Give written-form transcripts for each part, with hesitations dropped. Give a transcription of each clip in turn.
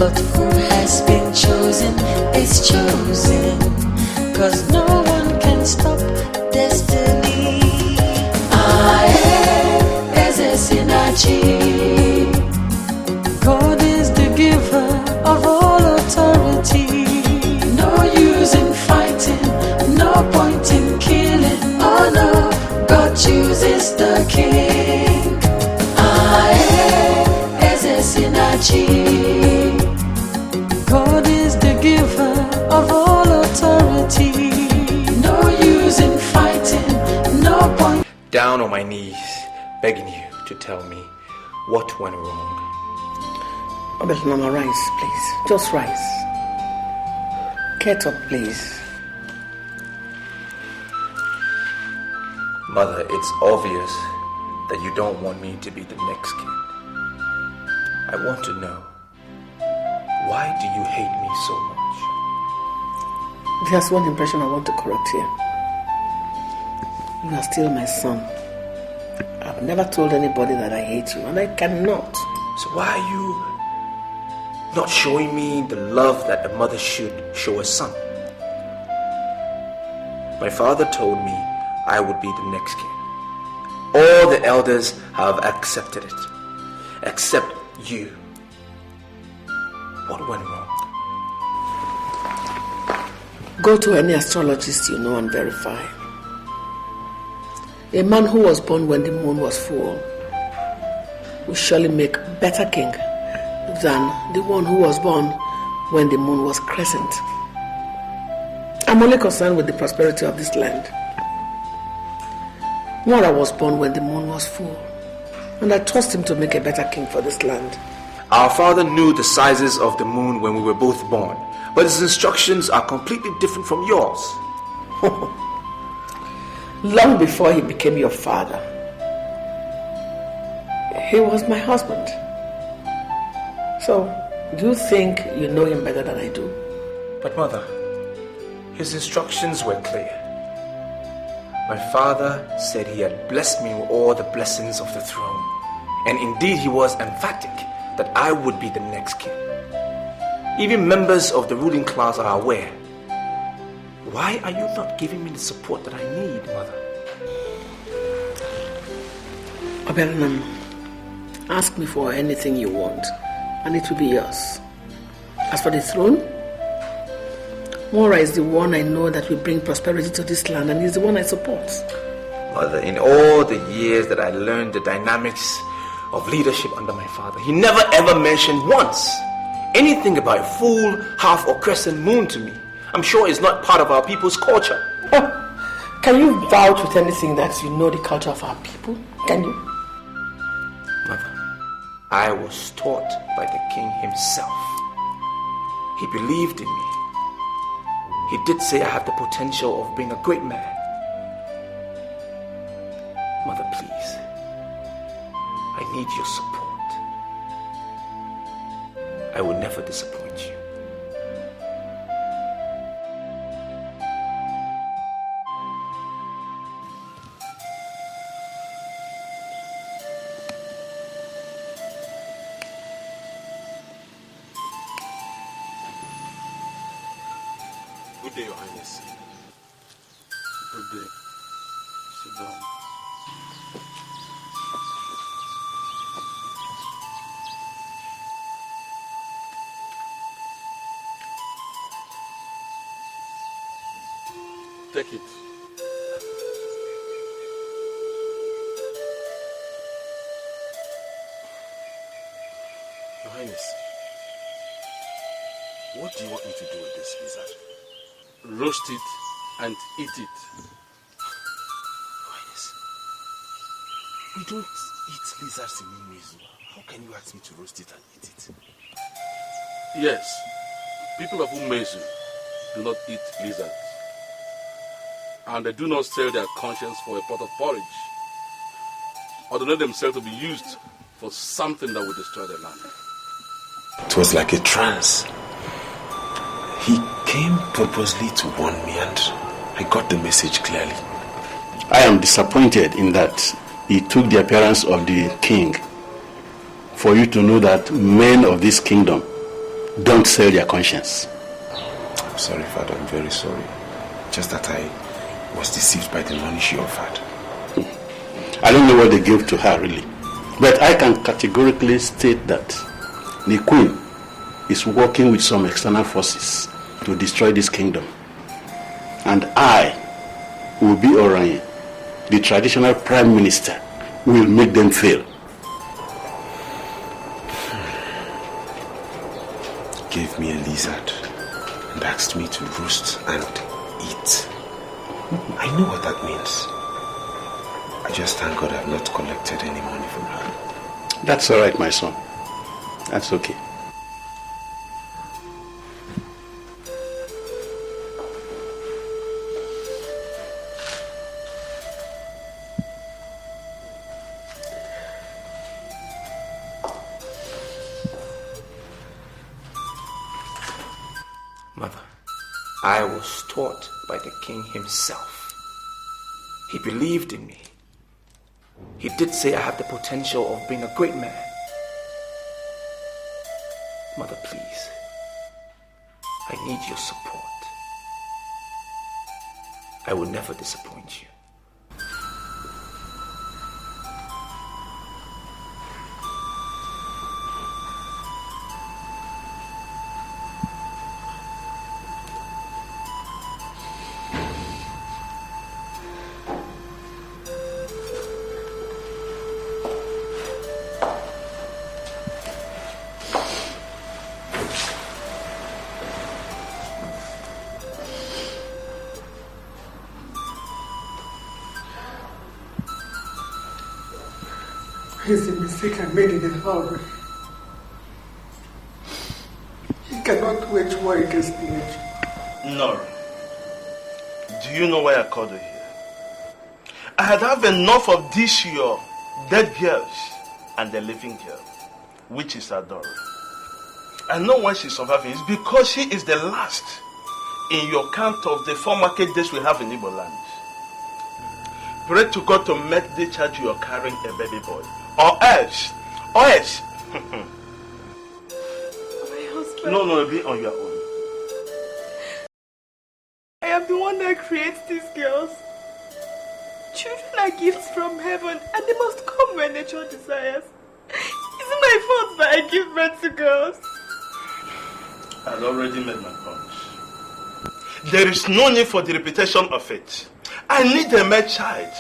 But who has been chosen is chosen, 'cause no one can stop destiny. God is the giver of all authority. No use in fighting, no point in killing. Oh no, God chooses the king. God is the giver of all authority. No use in fighting, no point. Down on my knees, begging you to tell me what went wrong. Obialunamma, rise, please. Just rise. Get up, please. Mother, it's obvious that you don't want me to be the next king. I want to know, why do you hate me so much? There's one impression I want to correct here. You are still my son. I've never told anybody that I hate you, and I cannot. So why are you not showing me the love that a mother should show a son? My father told me I would be the next king. All the elders have accepted it, except you. What went wrong? Go to any astrologist you know and verify. A man who was born when the moon was full will surely make a better king than the one who was born when the moon was crescent. I'm only concerned with the prosperity of this land. Nworah was born when the moon was full, and I trust him to make a better king for this land. Our father knew the sizes of the moon when we were both born, but his instructions are completely different from yours. Long before he became your father, he was my husband. So, do you think you know him better than I do? But mother, his instructions were clear. My father said he had blessed me with all the blessings of the throne, and indeed he was emphatic that I would be the next king. Even members of the ruling class are aware. Why are you not giving me the support that I need, mother? Obialunamma, ask me for anything you want, and it will be yours. As for the throne, Nworah is the one I know that will bring prosperity to this land, and he's the one I support. Mother, in all the years that I learned the dynamics of leadership under my father, he never ever mentioned once anything about a full, half or crescent moon to me. I'm sure it's not part of our people's culture. Oh, can you vouch with anything that you know the culture of our people? Can you? Mother, I was taught by the king himself. He believed in me. He did say I have the potential of being a great man. Mother, please, I need your support. I will never disappoint you. Good day, Your Highness. Good day. Sit down. Take it. Your Highness, what do you want me to do with this lizard? Roast it and eat it. Your Highness, we don't eat lizards in Nneora. How can you ask me to roast it and eat it? Yes, people of Umezu do not eat lizards. And they do not sell their conscience for a pot of porridge, or donate themselves to be used for something that will destroy their land. It was like a trance. He came purposely to warn me, and I got the message clearly. I am disappointed in that he took the appearance of the king for you to know that men of this kingdom don't sell their conscience. I'm sorry, Father, I'm very sorry. Just that I was deceived by the money she offered. I don't know what they gave to her, really. But I can categorically state that the Queen is working with some external forces to destroy this kingdom. And I will be Oranye, the traditional prime minister, will make them fail. Gave me a lizard and asked me to roast and eat. I know what that means. I just thank God I've not collected any money from her. That's all right, my son. That's okay. Mother, I was taught by the king himself. He believed in me. He did say I have the potential of being a great man. Mother, please. I need your support. I will never disappoint you. It's a mistake I made in a hurry. You cannot wage war against nature. Nneora, do you know why I called you here? I had enough of this your dead girls and the living girl, which is Adora. I know why she's surviving. It's because she is the last in your count of the 4 market days we have in Igbo land. Pray to God to make the charge you are carrying a baby boy. Or else. My husband. No, be on your own. I am the one that creates these girls. Children are gifts from heaven and they must come when nature desires. Is it my fault that I give birth to girls? I've already made my point. There is no need for the repetition of it. I need a male child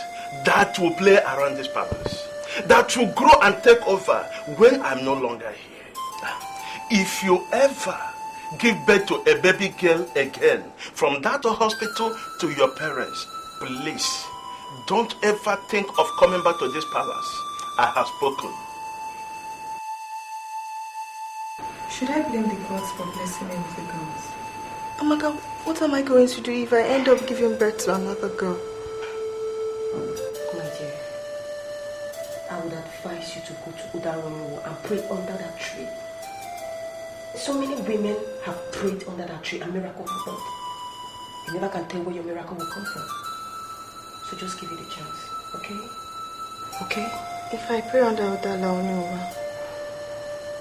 that will play around this palace, that will grow and take over when I'm no longer here. If you ever give birth to a baby girl again, from that hospital to your parents, please don't ever think of coming back to this palace. I have spoken. Should I blame the gods for blessing me with the girls? Oh my God, what am I going to do if I end up giving birth to another girl? My dear, I would advise you to go to Obialunamma and pray under that tree. So many women have prayed under that tree and miracle happened. You never can tell where your miracle will come from. So just give it a chance, okay? Okay, if I pray under Obialunamma,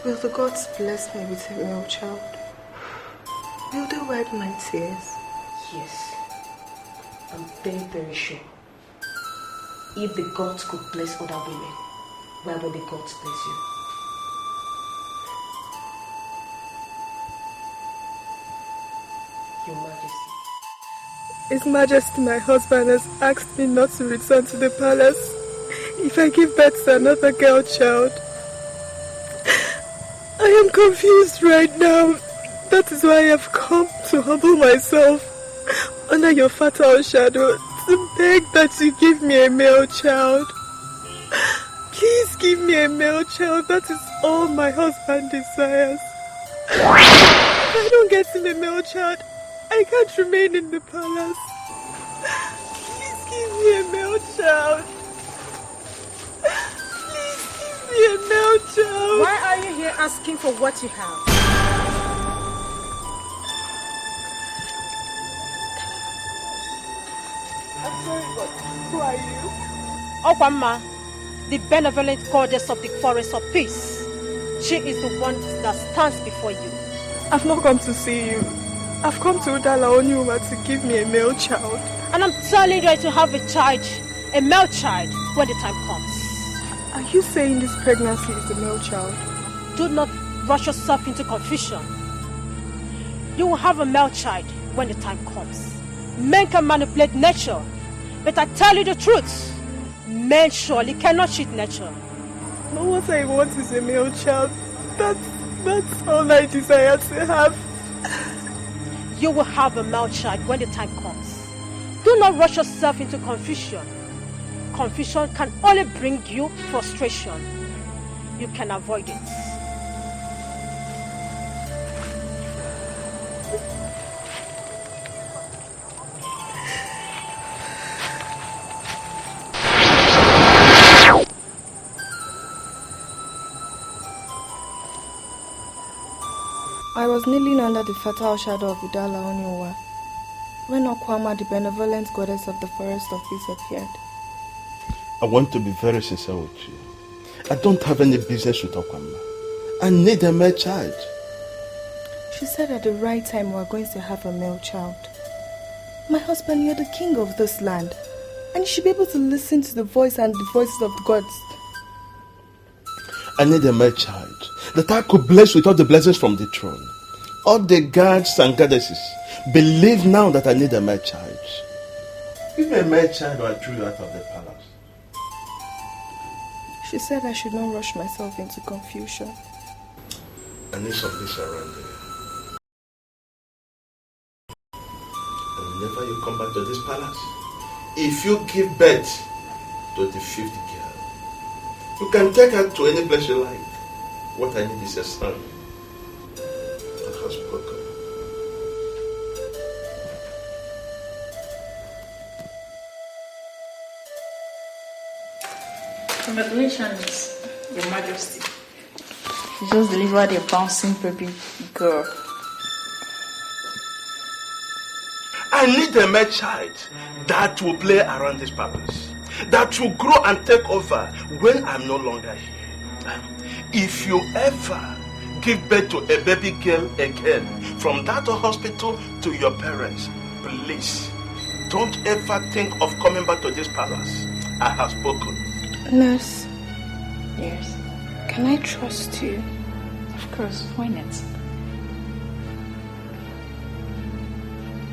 will the gods bless me with a male child? Will they wipe my tears? Yes. I'm very, very sure. If the gods could bless other women, why won't the gods bless you? Your Majesty. His Majesty, my husband, has asked me not to return to the palace if I give birth to another girl child. I am confused right now. That is why I have come to humble myself under your fatal shadow to beg that you give me a male child. Please give me a male child. That is all my husband desires. If I don't get him a male child, I can't remain in the palace. Please give me a male child. Please give me a male child. Why are you here asking for what you have? I'm sorry, but who are you? Obialunamma, the benevolent goddess of the forest of peace. She is the one that stands before you. I've not come to see you. I've come to Obialunamma to give me a male child. And I'm telling you to have a child, a male child, when the time comes. Are you saying this pregnancy is a male child? Do not rush yourself into confusion. You will have a male child when the time comes. Men can manipulate nature, but I tell you the truth, men surely cannot cheat nature. But what I want is a male child. That's all I desire to have. You will have a male child when the time comes. Do not rush yourself into confusion. Confusion can only bring you frustration. You can avoid it. I was kneeling under the fertile shadow of Obialunamma when Nneora, the benevolent goddess of the forest of peace, appeared. I want to be very sincere with you. I don't have any business with Nneora. I need a male child. She said at the right time we are going to have a male child. My husband, you're the king of this land, and you should be able to listen to the voice and the voices of the gods. I need a male child that I could bless with all the blessings from the throne. All the gods and goddesses believe now that I need a male child. Give me a male child or I threw you out of the palace. She said I should not rush myself into confusion. I need some peace around here. And whenever you come back to this palace, if you give birth to the 5th girl, you can take her to any place you like. What I need is a son that has spoken. Congratulations, Your Majesty. You just delivered a bouncing baby girl. I need a male child that will play around this palace, that will grow and take over when I'm no longer here. If you ever give birth to a baby girl again from that hospital to your parents, please don't ever think of coming back to this palace. I have spoken. Nurse. Yes. Can I trust you? Of course, why not?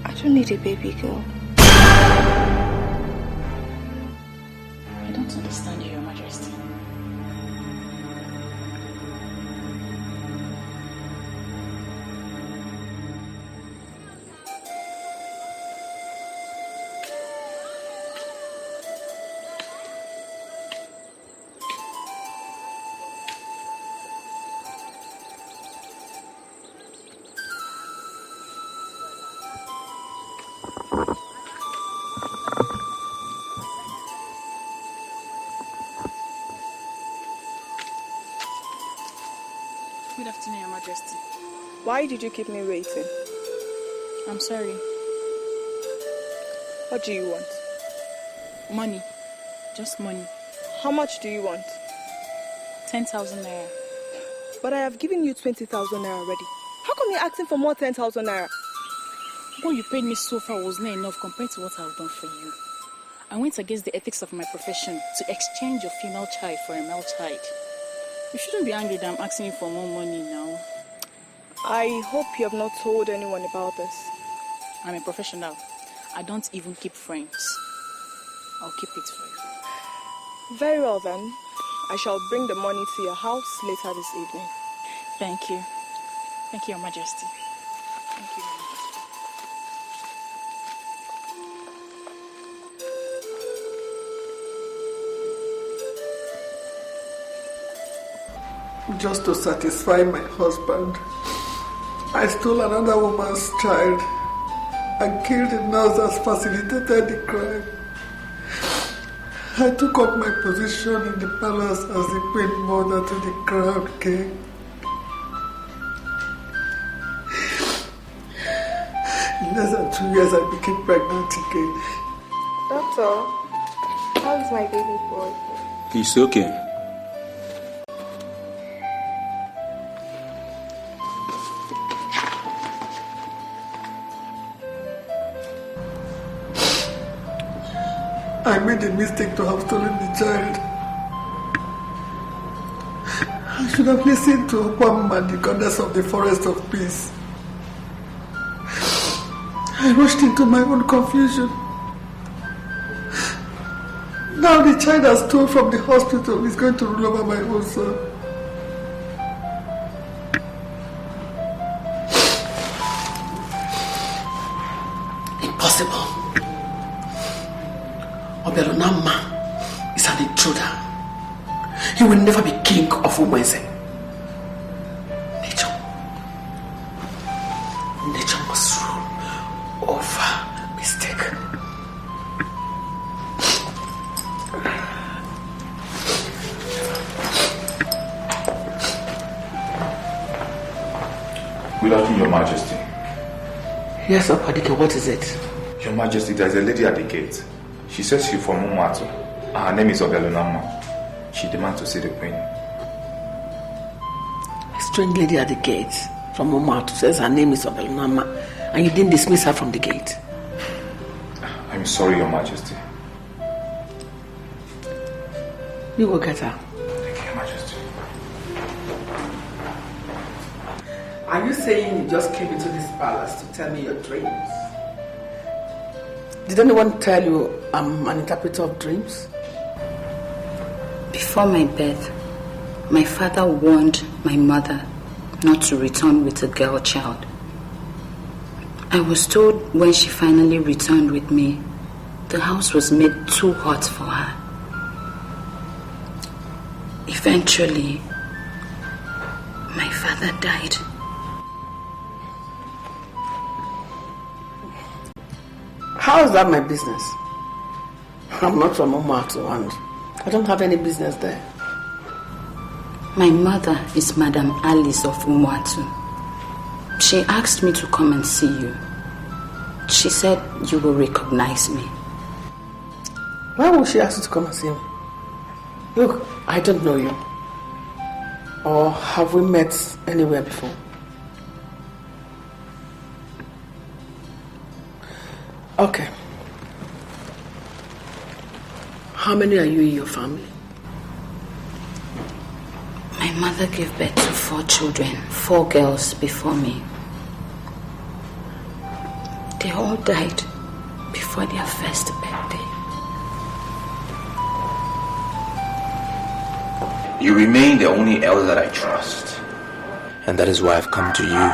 I don't need a baby girl. I don't understand you, Your Majesty. Good afternoon, Your Majesty. Why did you keep me waiting? I'm sorry. What do you want? Money. Just money. How much do you want? 10,000 naira. But I have given you 20,000 naira already. How come you're asking for more 10,000 naira? What you paid me so far was not enough compared to what I've done for you. I went against the ethics of my profession to exchange your female child for a male child. You shouldn't be angry that I'm asking you for more money now. I hope you have not told anyone about this. I'm a professional. I don't even keep friends. I'll keep it for you. Very well then. I shall bring the money to your house later this evening. Thank you. Thank you, Your Majesty. Thank you. Just to satisfy my husband, I stole another woman's child and killed the nurse that facilitated the crime. I took up my position in the palace as the queen mother to the crowned king. In less than 2 years, I became pregnant again. Doctor, how is my baby boy? He's okay. mistake to have stolen the child. I should have listened to Obialunamma and the goddess of the forest of peace. I rushed into my own confusion. Now the child I stole from the hospital is going to rule over my own son. Impossible. Obialunamma is an intruder. He will never be king of Nworah. Nature must rule over mistake. Good afternoon, Your Majesty. Yes, Opadike, what is it? Your Majesty, there's a lady at the gate. She says she's from Nworah. Her name is Obialunamma. She demands to see the Queen. A strange lady at the gate from Nworah says her name is Obialunamma, and you didn't dismiss her from the gate. I'm sorry, Your Majesty. You go get her. Thank you, Your Majesty. Are you saying you just came into this palace to tell me your dreams? Did anyone tell you I'm an interpreter of dreams? Before my birth, my father warned my mother not to return with a girl child. I was told when she finally returned with me, the house was made too hot for her. Eventually, my father died. How is that my business? I'm not from Nworah and I don't have any business there. My mother is Madam Alice of Nworah. She asked me to come and see you. She said you will recognize me. Why would she ask you to come and see me? Look, I don't know you. Or have we met anywhere before? Okay. How many are you in your family? My mother gave birth to 4 children, 4 girls before me. They all died before their first birthday. You remain the only elder that I trust. And that is why I've come to you.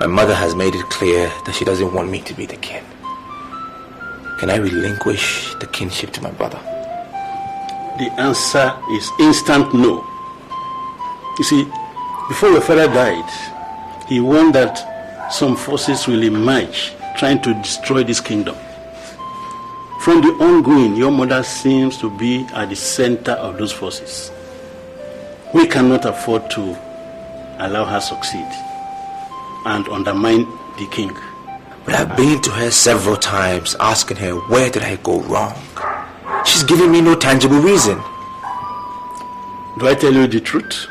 My mother has made it clear that she doesn't want me to be the king. Can I relinquish the kingship to my brother? The answer is instant no. You see, before your father died, he warned that some forces will emerge trying to destroy this kingdom. From the ongoing, your mother seems to be at the center of those forces. We cannot afford to allow her succeed and undermine the king. But I've been to her several times asking her where did I go wrong. She's giving me no tangible reason. Do I tell you the truth?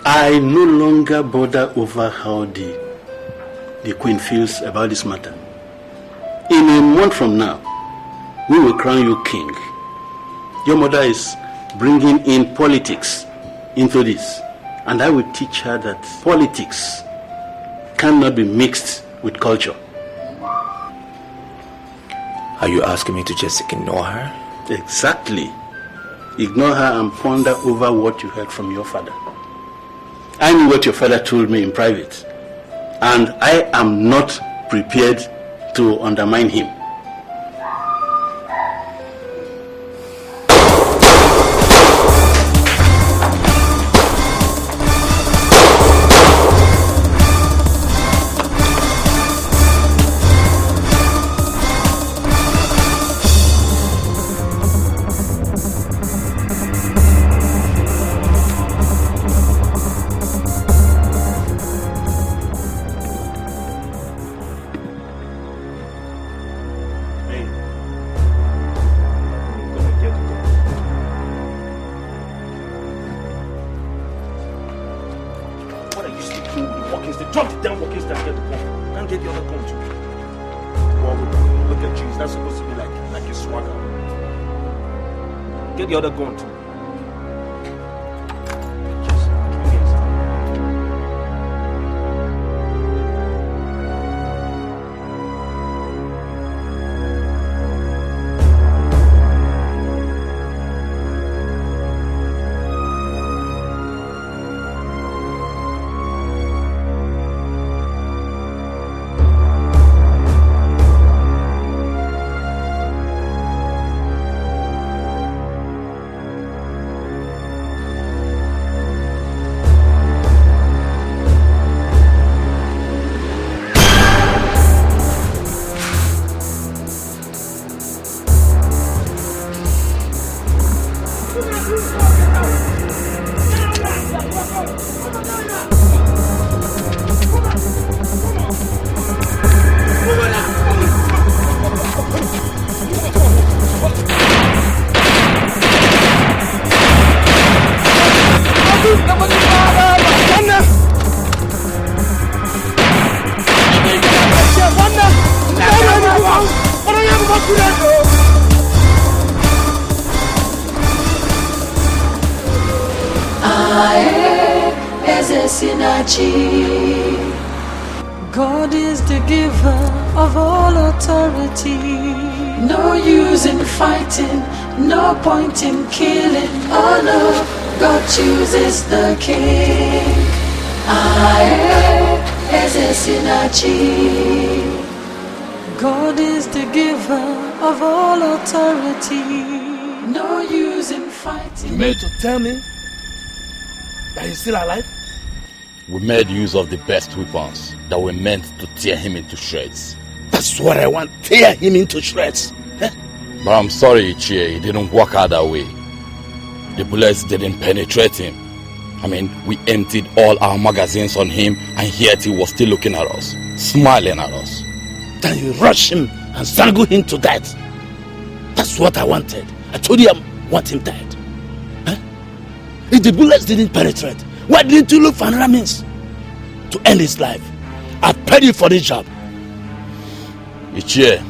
I no longer bother over how the queen feels about this matter. In a month from now, we will crown you king. Your mother is bringing in politics into this, and I will teach her that politics cannot be mixed with culture. Are you asking me to just ignore her? Exactly. Ignore her and ponder over what you heard from your father. I knew what your father told me in private, and I am not prepared to undermine him. Drop the damn walking stick and get the phone. And get the other phone too. look at you. It's not supposed to be like a swagger. Get the other gun too. God is the giver of all authority. No use in fighting, no point in killing. Oh no, God chooses the king. God is the giver of all authority. No use in fighting. You meant to tell me that he's still alive? We made use of the best weapons that were meant to tear him into shreds. That's what I want, tear him into shreds. Eh? But I'm sorry, Iyke, it didn't work out that way. The bullets didn't penetrate him. I mean, we emptied all our magazines on him, and yet he was still looking at us, smiling at us. Then you rush him and strangle him to death. That's what I wanted. I told you I want him dead. Eh? If the bullets didn't penetrate, why didn't you look for another means to end his life? I paid you for this job. Iyke,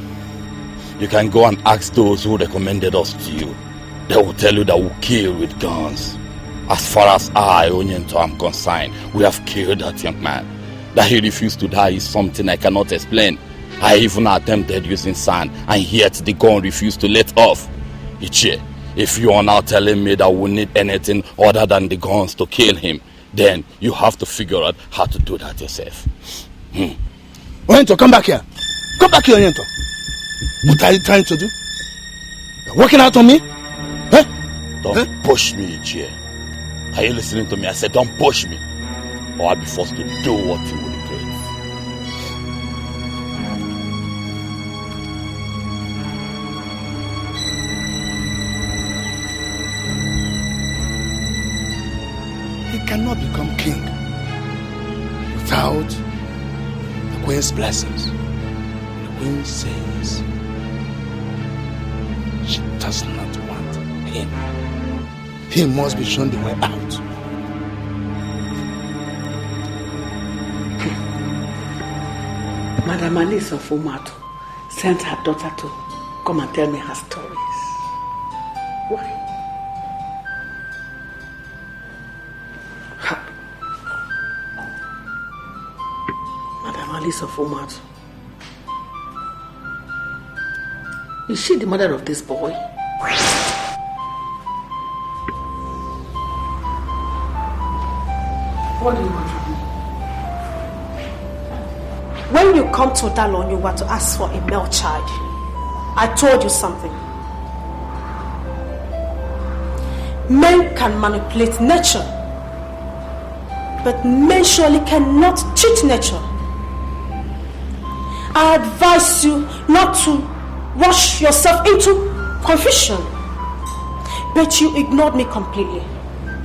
you can go and ask those who recommended us to you. They will tell you that we kill with guns. As far as I, Onyento, am concerned, we have killed that young man. That he refused to die is something I cannot explain. I even attempted using sand, and yet the gun refused to let off. Iyke, if you are now telling me that we need anything other than the guns to kill him, then you have to figure out how to do that yourself. Onyento, come back here. Come back here, Onyento. What are you trying to do? You're working out on me? Huh? Don't push me, Iyke. Are you listening to me? I said don't push me, or I'll be forced to do what you will regret. He cannot become king without the queen's blessings. The queen says she does not want him. He must be shown the way out. Madam Alice of Umato sent her daughter to come and tell me her stories. Why? Madam Alice of Umato. Is she the mother of this boy? What do you want from me? When you come to Nneora to ask for a male child, I told you something. Men can manipulate nature, but men surely cannot cheat nature. I advise you not to rush yourself into confusion, but you ignored me completely.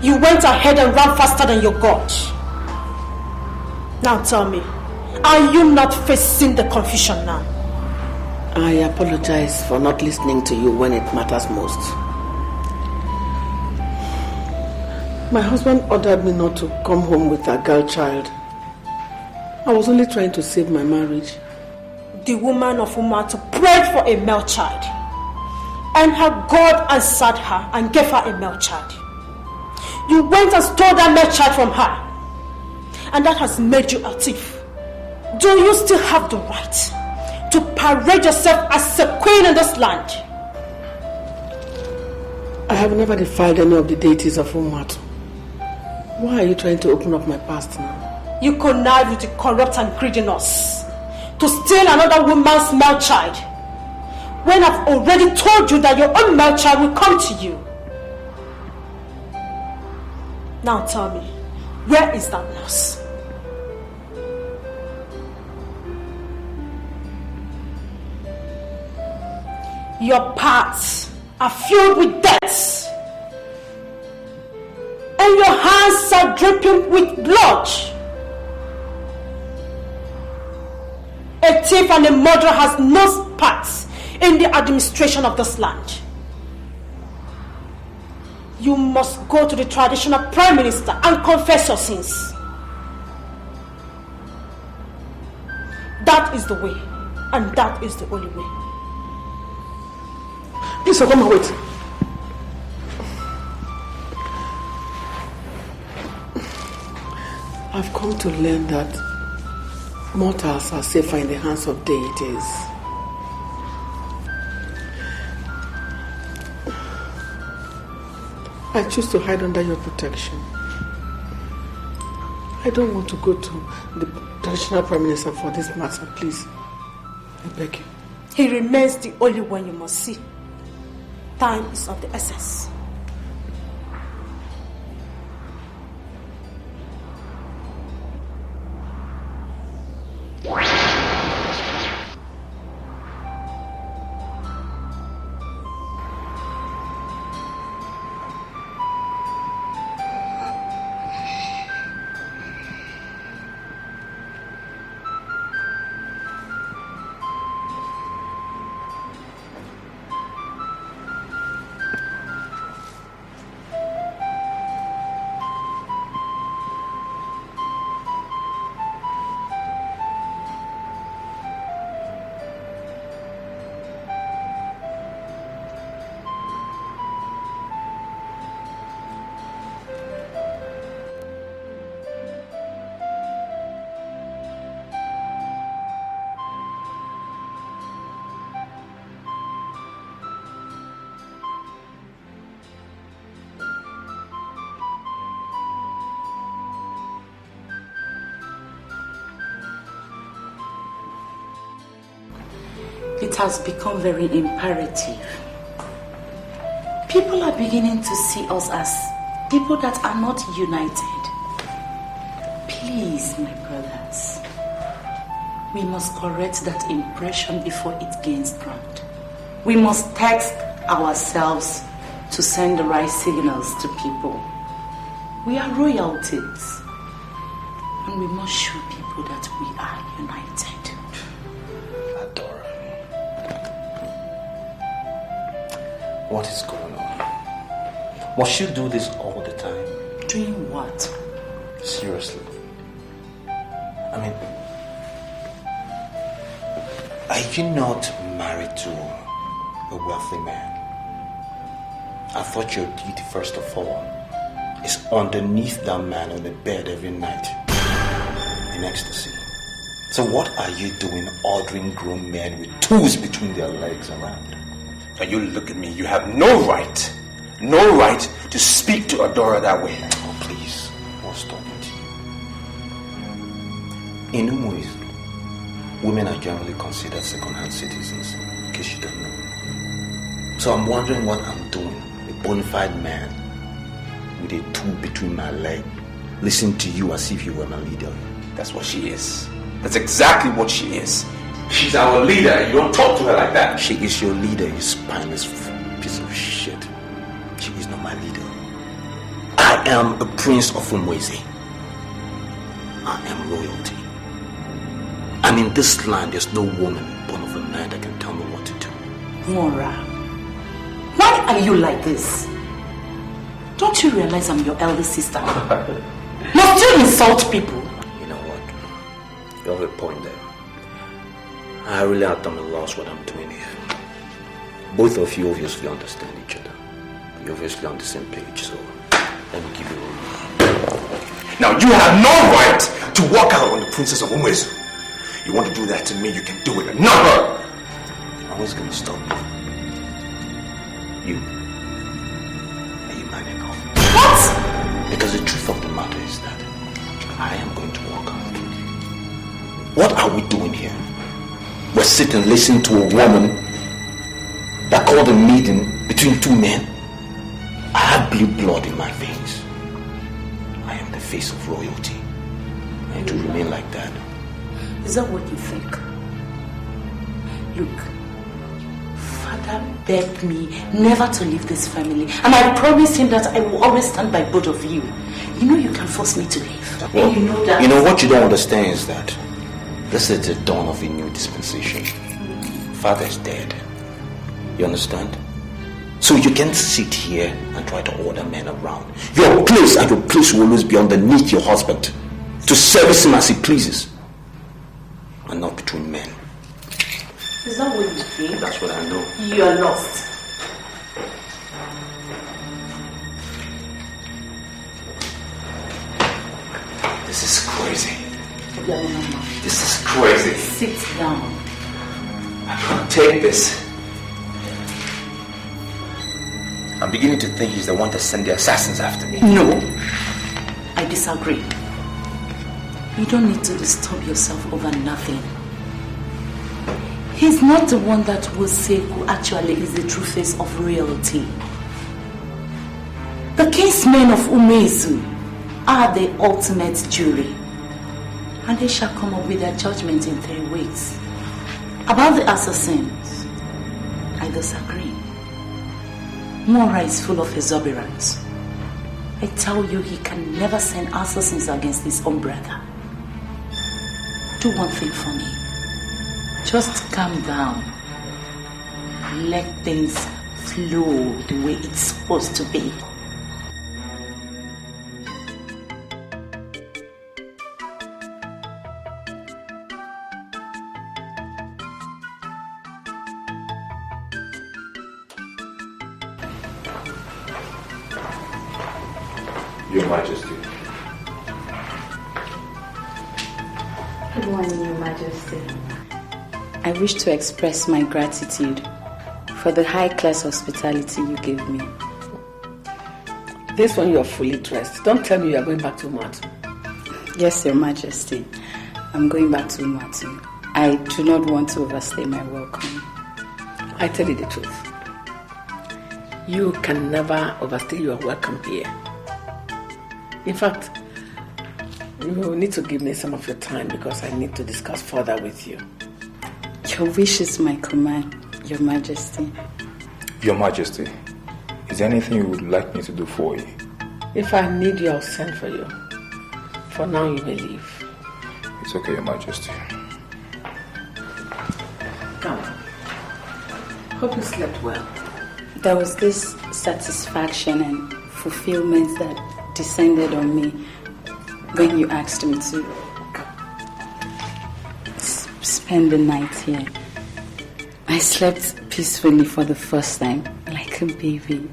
You went ahead and ran faster than your God. Now tell me, are you not facing the confusion now? I apologize for not listening to you when it matters most. My husband ordered me not to come home with a girl child. I was only trying to save my marriage. the woman of Umatu prayed for a male child, and her God answered her and gave her a male child. You went and stole that male child from her, and that has made you a thief. Do you still have the right to parade yourself as a queen in this land? I have never defiled any of the deities of Umatu. Why are you trying to open up my past now? You connive with the corrupt and greediness to steal another woman's male child, when I've already told you that your own male child will come to you. Now tell me, where is that nurse? Your paths are filled with debts, and your hands are dripping with blood. A thief and a murderer has no parts in the administration of this land. You must go to the traditional prime minister and confess your sins. That is the way, and that is the only way. Please, come and wait. I've come to learn that mortals are safer in the hands of deities. I choose to hide under your protection. I don't want to go to the traditional prime minister for this matter, please. I beg you. He remains the only one you must see. Time is of the essence. It has become very imperative. People are beginning to see us as people that are not united. Please, my brothers, we must correct that impression before it gains ground. We must text ourselves to send the right signals to people. We are royalties, and we must show people that we are united. What is going on? Must you do this all the time? Doing what? Seriously. I mean, are you not married to a wealthy man? I thought your duty, first of all, is underneath that man on the bed every night in ecstasy. So what are you doing ordering grown men with tools between their legs around? Now you look at me, you have no right to speak to Nneora that way. Oh please, don't stop it. In Umuism, women are generally considered second-hand citizens, in case you don't know. So I'm wondering what I'm doing, a bona fide man with a tool between my legs, listening to you as if you were my leader. That's what she is. That's exactly what she is. She's our leader. You don't talk to her like that. She is your leader, you spineless piece of shit. She is not my leader. I am a prince of Umweze. I am royalty. And in this land, there's no woman born of a man that can tell me what to do. Nworah, why are you like this? Don't you realize I'm your elder sister? Must you insult people? You know what? You have a point there. I really at a loss what I'm doing here. Both of you obviously understand each other. You're obviously on the same page, so let me give you a room. Now you have no right to walk out on the princess of Umwezu. You want to do that to me, you can do it, but not her! I was gonna stop you. Are you man enough? What? Because the truth of the matter is that I am going to walk out. What are we doing here? We're sitting listening to a woman that called a meeting between two men. I have blue blood in my veins. I am the face of royalty. And to remain like that. Is that what you think? Look, Father begged me never to leave this family, and I promised him that I will always stand by both of you. You know you can force me to leave. Well, and you know that. You know what you don't understand is that this is the dawn of a new dispensation. Father is dead. You understand? So you can't sit here and try to order men around. Your place will always be underneath your husband, to service him as he pleases, and not between men. Is that what you think? That's what I know. You are lost. This is crazy. Obialunamma. This is crazy. Sit down. I can't take this. I'm beginning to think he's the one that sent the assassins after me. No, I disagree. You don't need to disturb yourself over nothing. He's not the one that will say who actually is the true face of royalty. The kinsmen of Umwezu are the ultimate jury, and they shall come up with their judgment in 3 weeks. About the assassins, I disagree. Nworah is full of exuberance. I tell you, he can never send assassins against his own brother. Do one thing for me. Just calm down. Let things flow the way it's supposed to be. Your Majesty. Good morning, Your Majesty. I wish to express my gratitude for the high-class hospitality you gave me. This one you are fully dressed. Don't tell me you are going back to Umatu. Yes, Your Majesty. I'm going back to Umatu. I do not want to overstay my welcome. I tell you the truth. You can never overstay your welcome here. In fact, you need to give me some of your time because I need to discuss further with you. Your wish is my command, Your Majesty. Your Majesty, is there anything you would like me to do for you? If I need you, I'll send for you. For now, you may leave. It's okay, Your Majesty. Come on. Hope you slept well. There was this satisfaction and fulfillment that descended on me when you asked me to spend the night here. I slept peacefully for the first time, like a baby.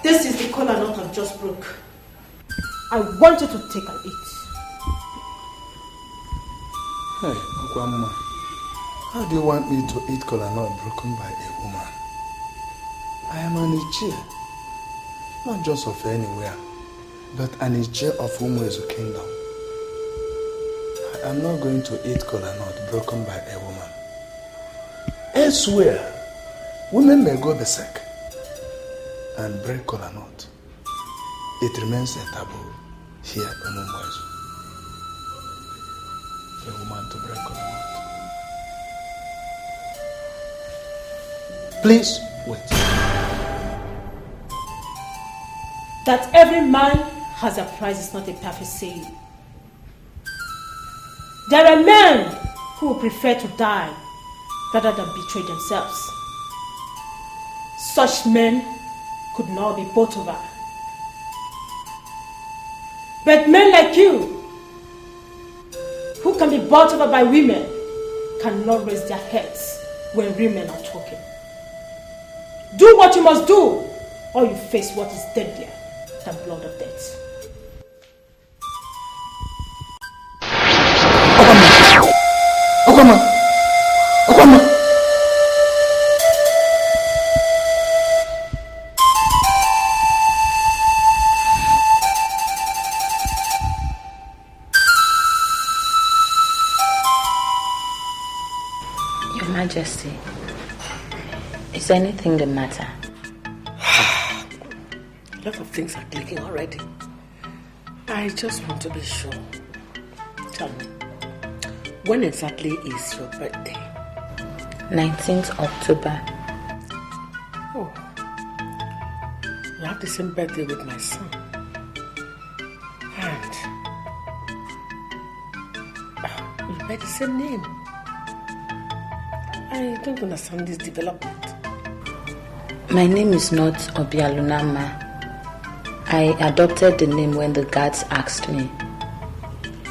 This is the kola nut I've just broke. I want you to take and eat. Hey, Okwamma, how do you want me to eat kola nut broken by a woman? I am an Iyke, not just of anywhere, but an Iyke of Umwezu kingdom. I am not going to eat kola nut broken by a woman. Elsewhere, women may go berserk and break kola nut. It remains a taboo here in Umwezu. A woman to break kola nut. Please wait. That every man As a price is not a perfect sale. There are men who would prefer to die rather than betray themselves. Such men could not be bought over. But men like you, who can be bought over by women, cannot raise their heads when women are talking. Do what you must do, or you face what is deadlier than blood of death. Okwama! Your Majesty, is anything the matter? A lot of things are clicking already. I just want to be sure. Tell me, when exactly is your birthday? 19th October. Oh, you have the same birthday with my son. And you bear the same name. I don't understand this development. My name is not Obialunamma. I adopted the name when the guards asked me.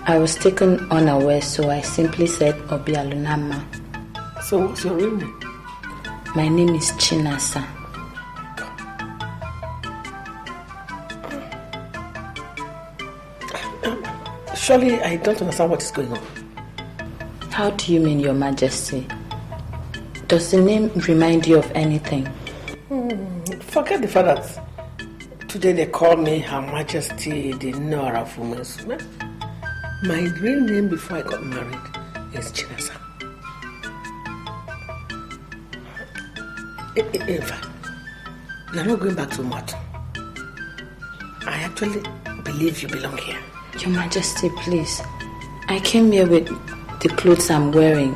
I was taken unaware, so I simply said Obialunamma. So what's your real name? My name is Chinasa. Surely I don't understand what is going on. How do you mean, Your Majesty? Does the name remind you of anything? Forget the fact that today they call me Her Majesty the Nneora of Women's. My real name before I got married is Chinasa. In fact, you're not going back to Mato. I actually believe you belong here. Your Majesty, please. I came here with the clothes I'm wearing.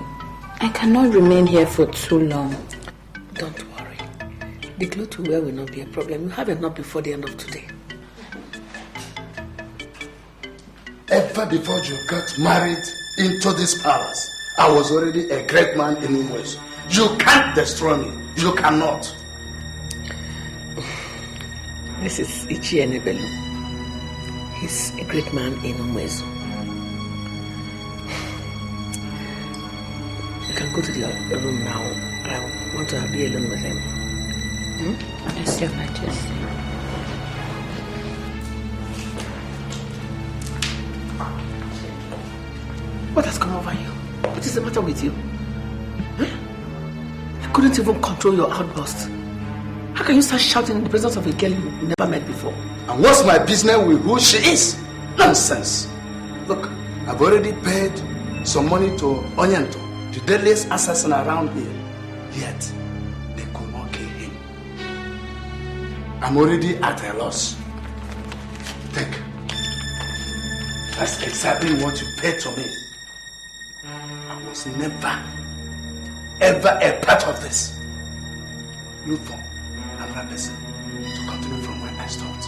I cannot remain here for too long. Don't worry. The clothes you wear will not be a problem. You have enough before the end of today. Ever before you got married into this palace, I was already a great man in Nworah. You can't destroy me. You cannot. This is Iyke. He's a great man in Nworah. You can go to the room now. I want to be alone with him. Yes, Your Majesty. What has come over you? What is the matter with you? You couldn't even control your outburst. How can you start shouting in the presence of a girl you never met before? And what's my business with who she is? Nonsense. Look, I've already paid some money to Onyanto, the deadliest assassin around here. Yet, they could not kill him. I'm already at a loss. Think. That's exactly what you paid to me. I was never, ever a part of this. Look for another person to continue from where I stopped.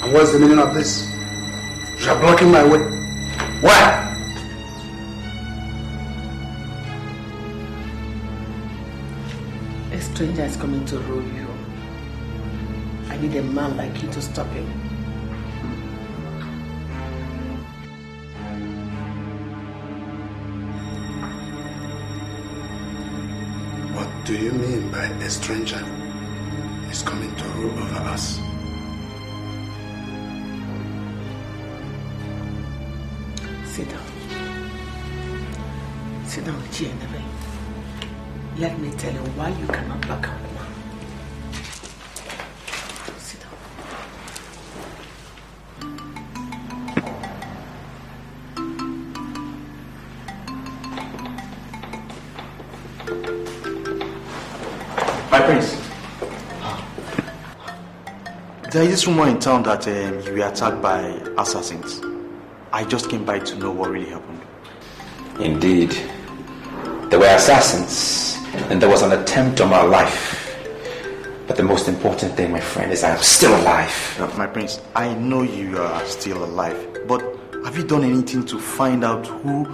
And what's the meaning of this? You are blocking my way. Why? A stranger is coming to rule you. I need a man like you to stop him. What do you mean by a stranger is coming to rule over us? Sit down. Sit down, Iyke. Let me tell you why you cannot back out now. Sit down. My prince. There is this rumor in town that you were attacked by assassins. I just came by to know what really happened. Indeed. There were assassins, and there was an attempt on my life. But the most important thing, my friend, is I am still alive. My prince, I know you are still alive, but have you done anything to find out who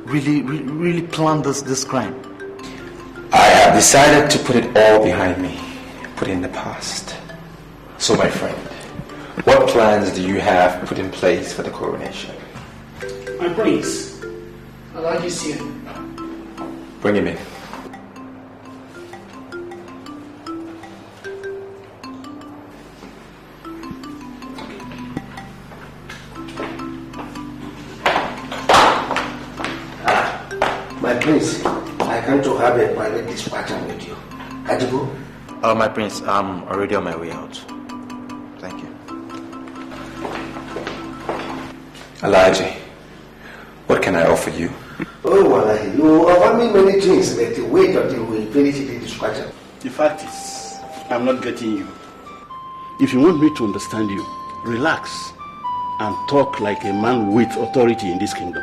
really planned this crime? I have decided to put it all behind me, put it in the past. So, my friend, what plans do you have put in place for the coronation? My prince, allow you see him. Bring him in. My prince, I come to have a private discussion with you. Adibu? My prince, I'm already on my way out. Thank you. Elijah, what can I offer you? Oh, Wallahi, you offer me many things, but wait until we finish the discussion. The fact is, I'm not getting you. If you want me to understand you, relax and talk like a man with authority in this kingdom.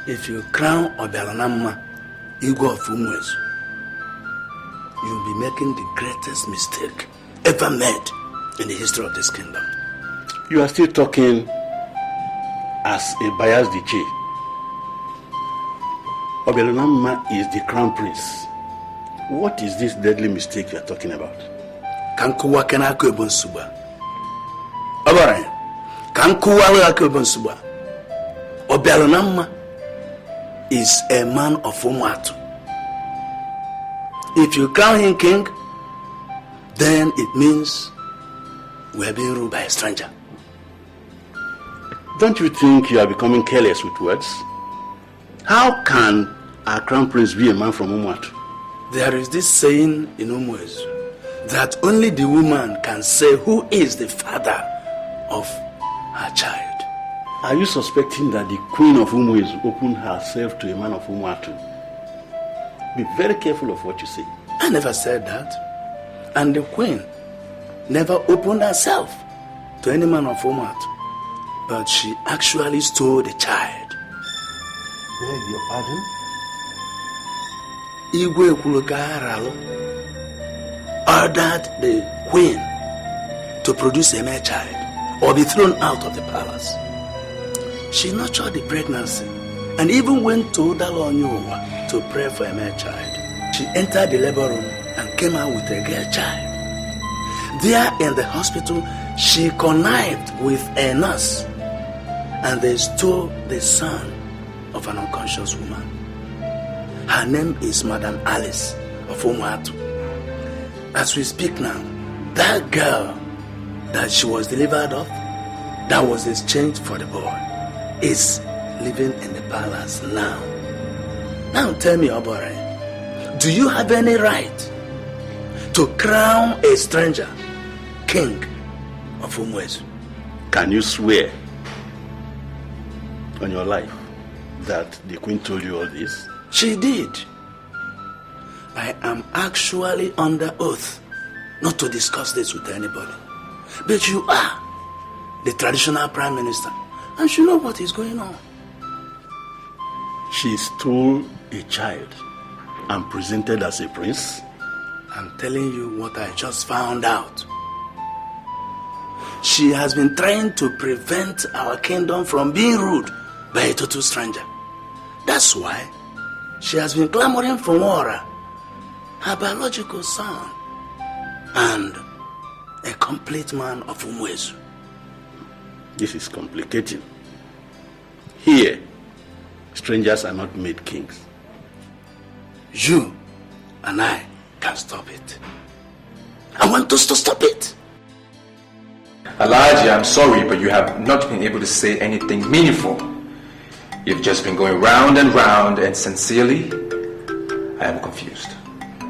If you crown Obialunamma, Iyke of Nworah, you'll be making the greatest mistake ever made in the history of this kingdom. You are still talking as a biased Iyke. Obialunamma is the crown prince. What is this deadly mistake you are talking about? Kankuwa kenako ebonsuba. Obare, kankuwa lako ebonsuba. Obialunamma is a man of Umuatu. If you crown him king, then it means we are being ruled by a stranger. Don't you think you are becoming careless with words? How can our crown prince be a man from Umuatu? There is this saying in Nworah that only the woman can say who is the father of her child. Are you suspecting that the queen of Nworah opened herself to a man of Umuatu? Be very careful of what you say. I never said that. And the queen never opened herself to any man of Umuatu. But she actually stole the child. Beg your pardon? Iyke Ekwulokaralu ordered the queen to produce a male child or be thrown out of the palace. She nurtured the pregnancy and even went to Nneora to pray for a male child. She entered the labor room and came out with a girl child. There in the hospital, she connived with a nurse and they stole the son of an unconscious woman. Her name is Madam Alice of Umuatu. As we speak now, that girl that she was delivered of, that was exchanged for the boy, is living in the palace now. Now tell me, Obore, do you have any right to crown a stranger king of Nworah? Can you swear on your life that the queen told you all this? She did. I am actually under oath not to discuss this with anybody. But you are the traditional prime minister and you know what is going on. She stole a child and presented as a prince? I'm telling you what I just found out. She has been trying to prevent our kingdom from being ruled by a total stranger. That's why she has been clamoring for Nworah, her biological son, and a complete man of Nworah. This is complicating. Here, strangers are not made kings. You and I can stop it. I want us to stop it. Elijah, I'm sorry, but you have not been able to say anything meaningful. You've just been going round and round, and sincerely, I am confused.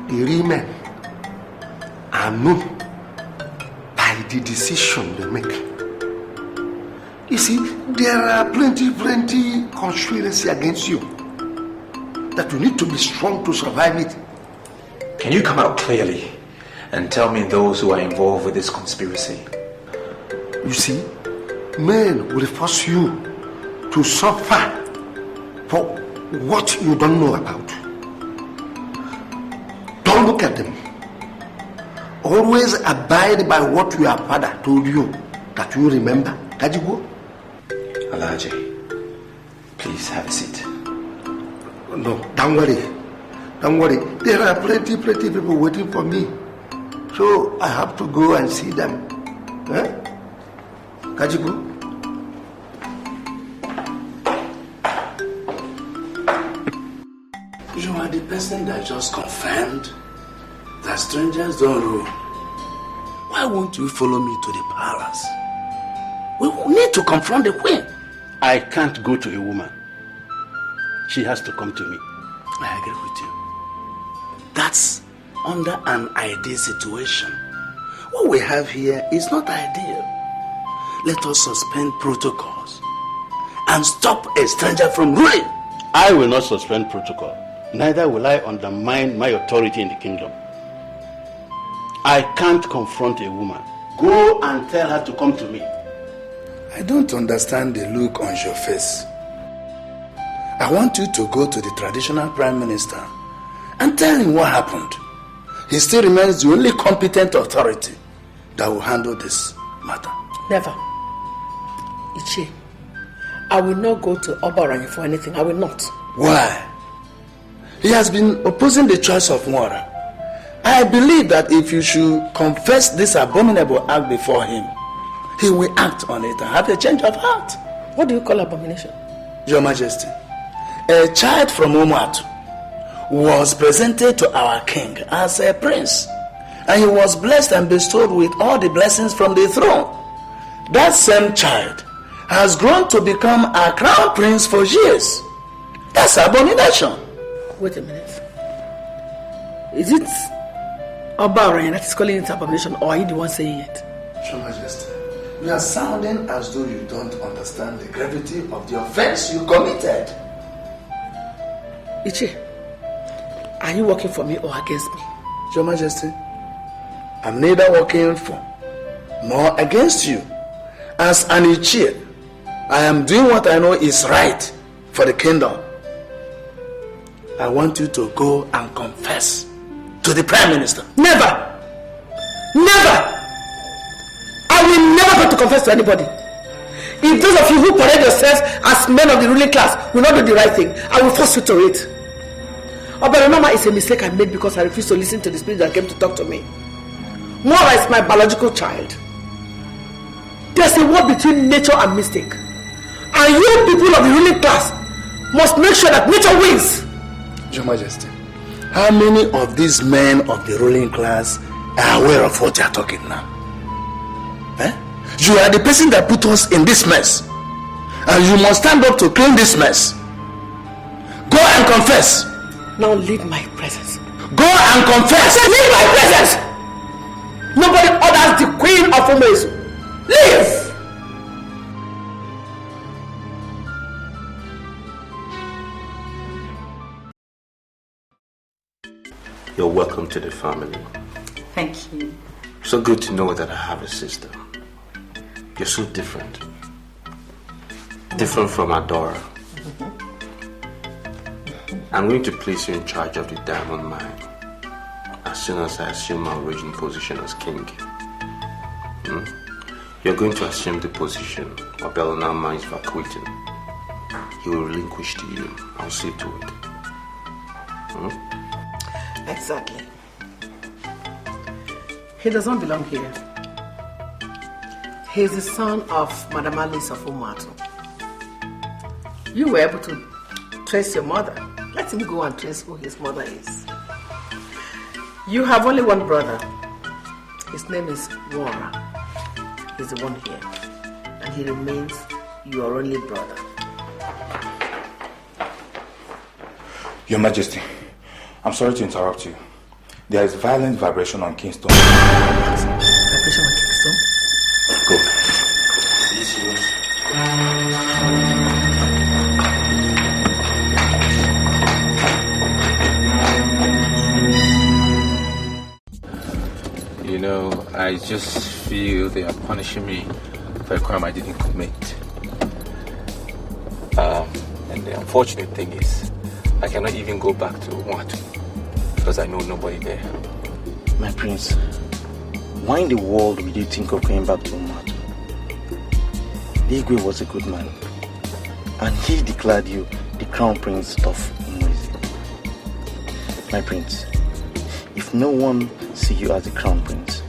Irime, I know by the decision they make. You see, there are plenty conspiracy against you that you need to be strong to survive it. Can you come out clearly and tell me those who are involved with this conspiracy? You see, men will force you to suffer for what you don't know about. Don't look at them. Always abide by what your father told you. That you remember. Kajigo? Alhaji, please have a seat. No, don't worry. Don't worry. There are plenty people waiting for me. So I have to go and see them. Eh? Kajigo? You are the person that just confirmed that strangers don't rule. Why won't you follow me to the palace? We need to confront the queen. I can't go to a woman. She has to come to me. I agree with you. That's under an ideal situation. What we have here is not ideal. Let us suspend protocols and stop a stranger from ruling. I will not suspend protocol. Neither will I undermine my authority in the kingdom. I can't confront a woman. Go and tell her to come to me. I don't understand the look on your face. I want you to go to the traditional prime minister and tell him what happened. He still remains the only competent authority that will handle this matter. Never. Iyke, I will not go to Obialunamma for anything. I will not. Why? He has been opposing the choice of Nworah. I believe that if you should confess this abominable act before him, he will act on it and have a change of heart. What do you call abomination? Your Majesty, a child from Umuatu was presented to our king as a prince, and he was blessed and bestowed with all the blessings from the throne. That same child has grown to become a crown prince for years. That's abomination. Wait a minute. Is it Obialunamma that is calling it abomination, or are you the one saying it? Your Majesty, you are sounding as though you don't understand the gravity of the offense you committed. Iyke, are you working for me or against me? Your Majesty, I'm neither working for nor against you. As an Iyke, I am doing what I know is right for the kingdom. I want you to go and confess to the Prime Minister. Never! Never! I will never go to confess to anybody. If those of you who parade yourselves as men of the ruling class will not do the right thing, I will force you to it. Obialunamma is a mistake I made because I refused to listen to the spirit that came to talk to me. Nworah is my biological child. There's a war between nature and mistake. And you people of the ruling class must make sure that nature wins. Your Majesty, how many of these men of the ruling class are aware of what you are talking now? Eh? You are the person that put us in this mess, and you must stand up to clean this mess. Go and confess. Now leave my presence. Go and confess. Leave my presence. Nobody orders the queen of Umuezu. Leave. You're welcome to the family. Thank you. So good to know that I have a sister. You're so different. Different from Nneora. I'm going to place you in charge of the diamond mine as soon as I assume my original position as king. You're going to assume the position Obialunamma is vacating. He will relinquish to you. I'll see to it. Exactly. He does not belong here. He is the son of Madam Alice of Umuatu. You were able to trace your mother. Let him go and trace who his mother is. You have only one brother. His name is Nworah. He's the one here. And he remains your only brother. Your Majesty, I'm sorry to interrupt you. There is violent vibration on Kingston. Vibration on Kingston? Go. You know, I just feel they are punishing me for a crime I didn't commit. And the unfortunate thing is, I cannot even go back to Umuatu because I know nobody there. My prince, Why in the world would you think of going back to Umatu? Iyke was a good man, and he declared you the crown prince of Umwezi. My prince, if no one see you as the crown prince,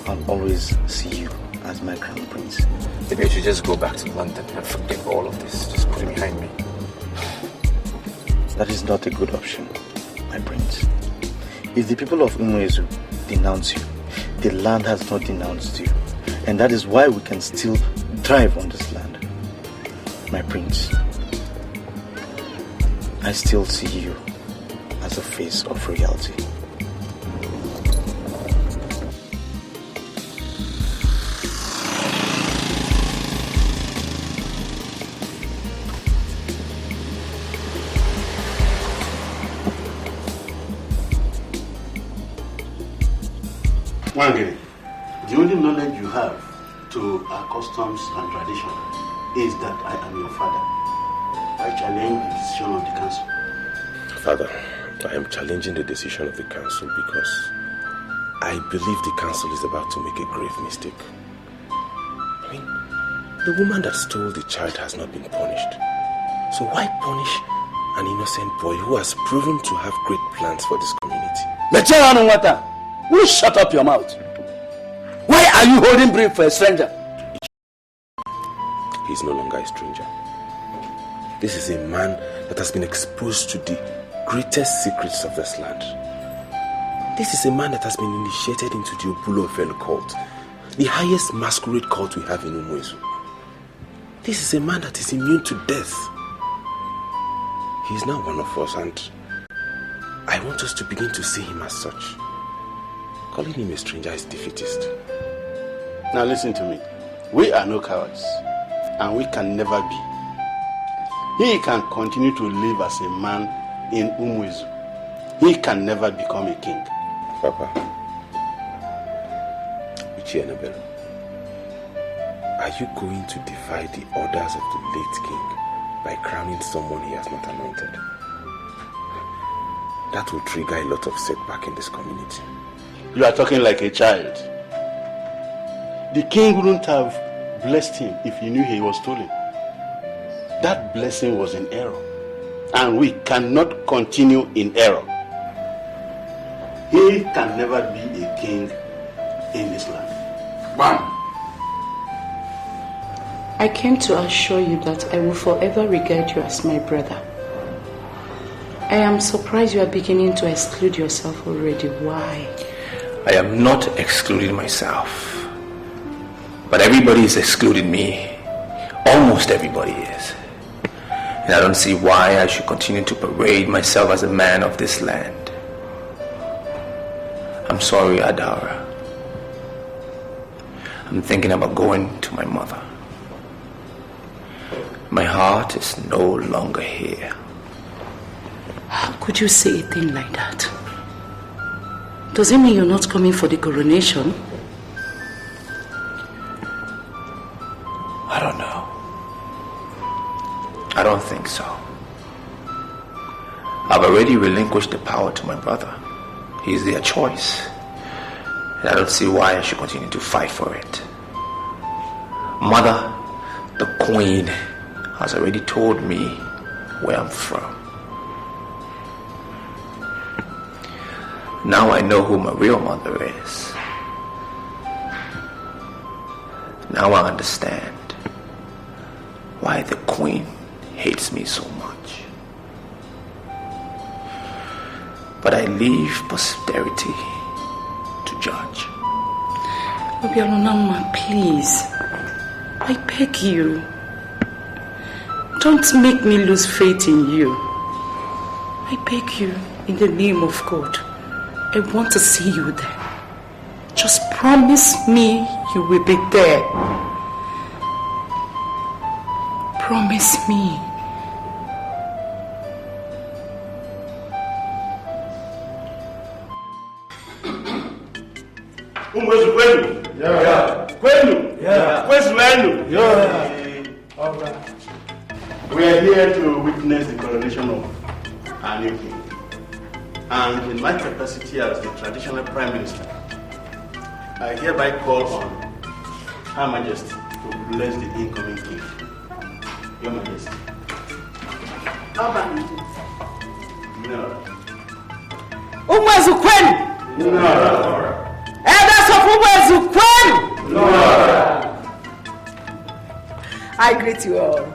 I'll always see you as my crown prince. Maybe I should just go back to London and forget all of this. Just put it behind me. That is not a good option, my prince. If the people of Umwezu denounce you, the land has not denounced you. And that is why we can still thrive on this land. My prince, I still see you as a face of reality. Wangere, the only knowledge you have to our customs and tradition is that I am your father. I challenge the decision of the council. Father, I am challenging the decision of the council because I believe the council is about to make a grave mistake. I mean, the woman that stole the child has not been punished. So why punish an innocent boy who has proven to have great plans for this community? Nneora, will you shut up your mouth? Why are you holding brief for a stranger? He's no longer a stranger. This is a man that has been exposed to the greatest secrets of this land. This is a man that has been initiated into the Obialunamma cult, the highest masquerade cult we have in Umwezu. This is a man that is immune to death. He is now one of us, and I want us to begin to see him as such. Calling him a stranger is defeatist. Now listen to me. We are no cowards, and we can never be. He can continue to live as a man in Umwezu. He can never become a king. Papa, Iyke, are you going to defy the orders of the late king by crowning someone he has not anointed? That will trigger a lot of setback in this community. You are talking like a child. The king wouldn't have blessed him if he knew he was stolen. That blessing was in error, and we cannot continue in error. He can never be a king in this land. Bam! I came to assure you that I will forever regard you as my brother. I am surprised you are beginning to exclude yourself already. Why? I am not excluding myself. But everybody is excluding me. Almost everybody is. And I don't see why I should continue to parade myself as a man of this land. I'm sorry, Adara. I'm thinking about going to my mother. My heart is no longer here. How could you say a thing like that? Does it mean you're not coming for the coronation? I don't know. I don't think so. I've already relinquished the power to my brother. He's their choice. And I don't see why I should continue to fight for it. Mother, the queen, has already told me where I'm from. Now I know who my real mother is. Now I understand why the queen hates me so much. But I leave posterity to judge. Obialunamma, please. I beg you. Don't make me lose faith in you. I beg you, in the name of God. I want to see you there. Just promise me you will be there. Promise me. Umwezu kwenu? Yeah. Kwenu? Yeah. Kwezu wenu? Yeah. We are here to witness the coronation of our new king. And in my capacity as the traditional prime minister, I hereby call on Her Majesty to bless the incoming king. Your Majesty. Nneora. Umwezukweni! Nneora. Elders of Umwezukweni! Nneora. I greet you all.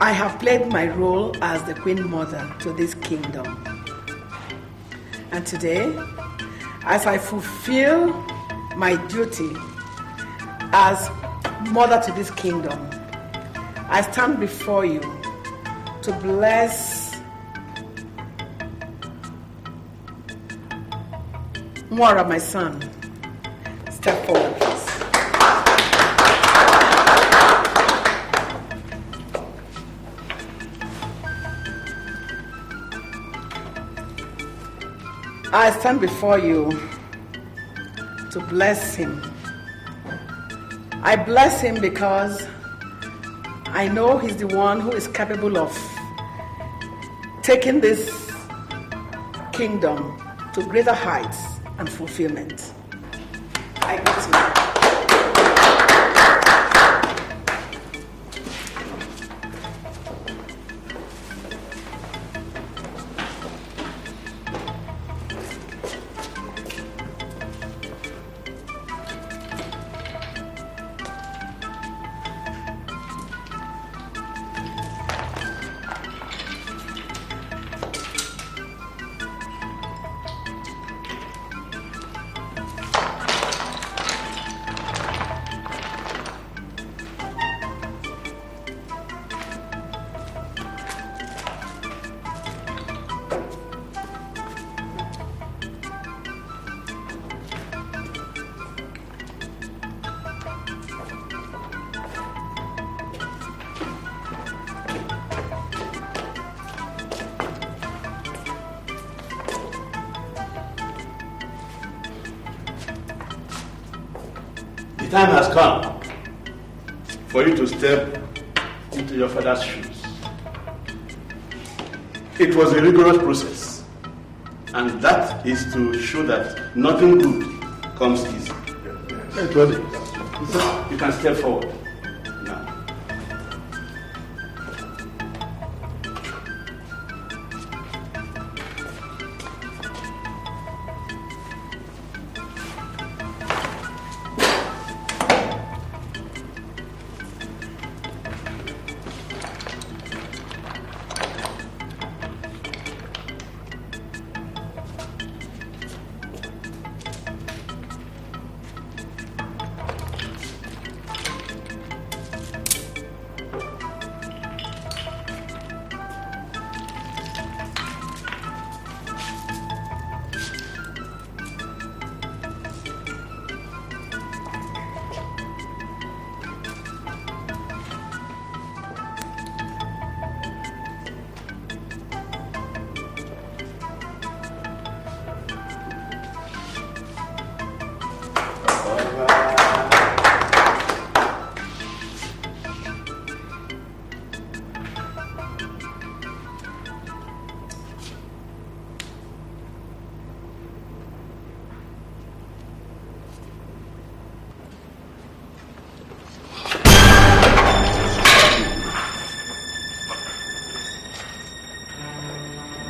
I have played my role as the Queen Mother to this kingdom. And today, as I fulfill my duty as mother to this kingdom, I stand before you to bless Nworah, my son. Step forward, please. I stand before you to bless him. I bless him because I know he's the one who is capable of taking this kingdom to greater heights and fulfillment. I greet you. The time has come for you to step into your father's shoes. It was a rigorous process, and that is to show that nothing good comes easy. You can step forward now.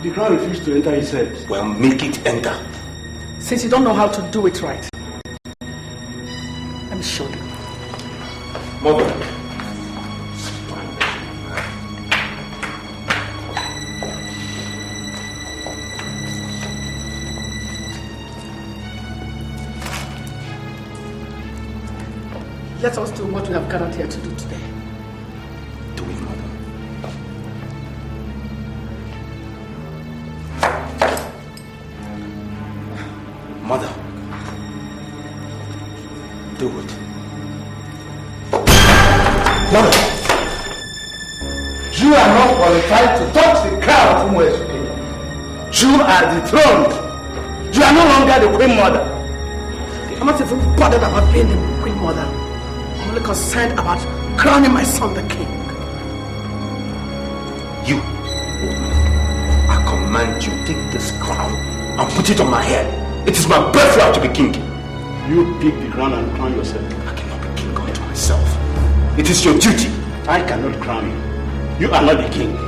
The crown refused to enter his head. Well, make it enter. Since you don't know how to do it right, let me show you. Mother. Let us do what we have gathered here to do today. Do it, Mother. Mother, do it. Mother, you are not qualified to touch the crown of Umwe's kingdom. You are dethroned. You are no longer the Queen Mother. I'm not even bothered about being the Queen Mother. I'm only concerned about crowning my son the king. You, I command you, take this crown and put it on my head. It is my birthright to be king. You pick the crown and crown yourself. I cannot be king unto myself. It is your duty. I cannot crown you. You are not the king.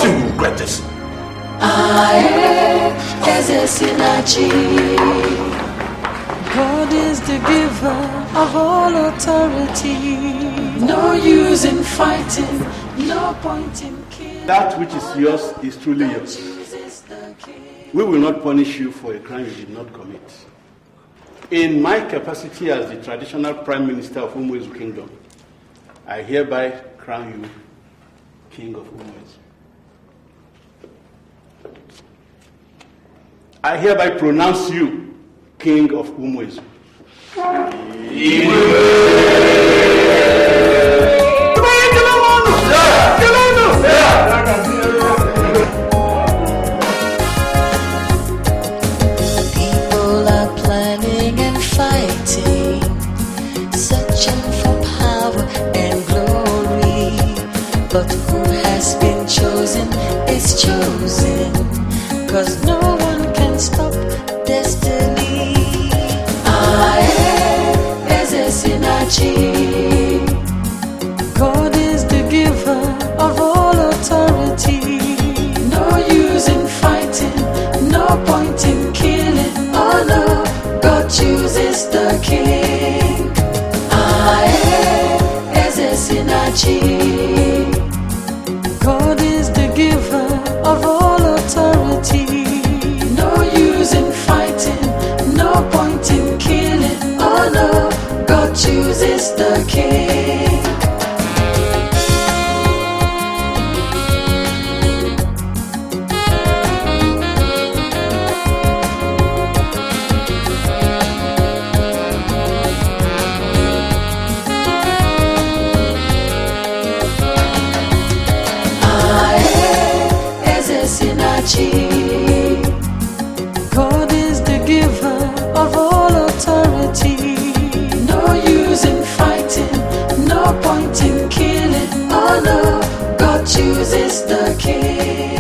You will regret this. God is the giver of all authority. No use in fighting, no point in killing. That which is yours is truly yours. We will not punish you for a crime you did not commit. In my capacity as the traditional Prime Minister of Umuezu Kingdom, I hereby crown you King of Umuezu. I hereby pronounce you King of Umuezu. People are planning and fighting, searching for power and glory. But who has been chosen is chosen, 'cause no one can stop destiny. God is the giver of all authority. No use in fighting, no point in killing. Oh no, God chooses the king. God is the giver of all authority. No use in fighting, no point in killing. Oh no, God chooses the king. God is the giver of all authority. No use in fighting, no point in killing. Oh no, God chooses the king.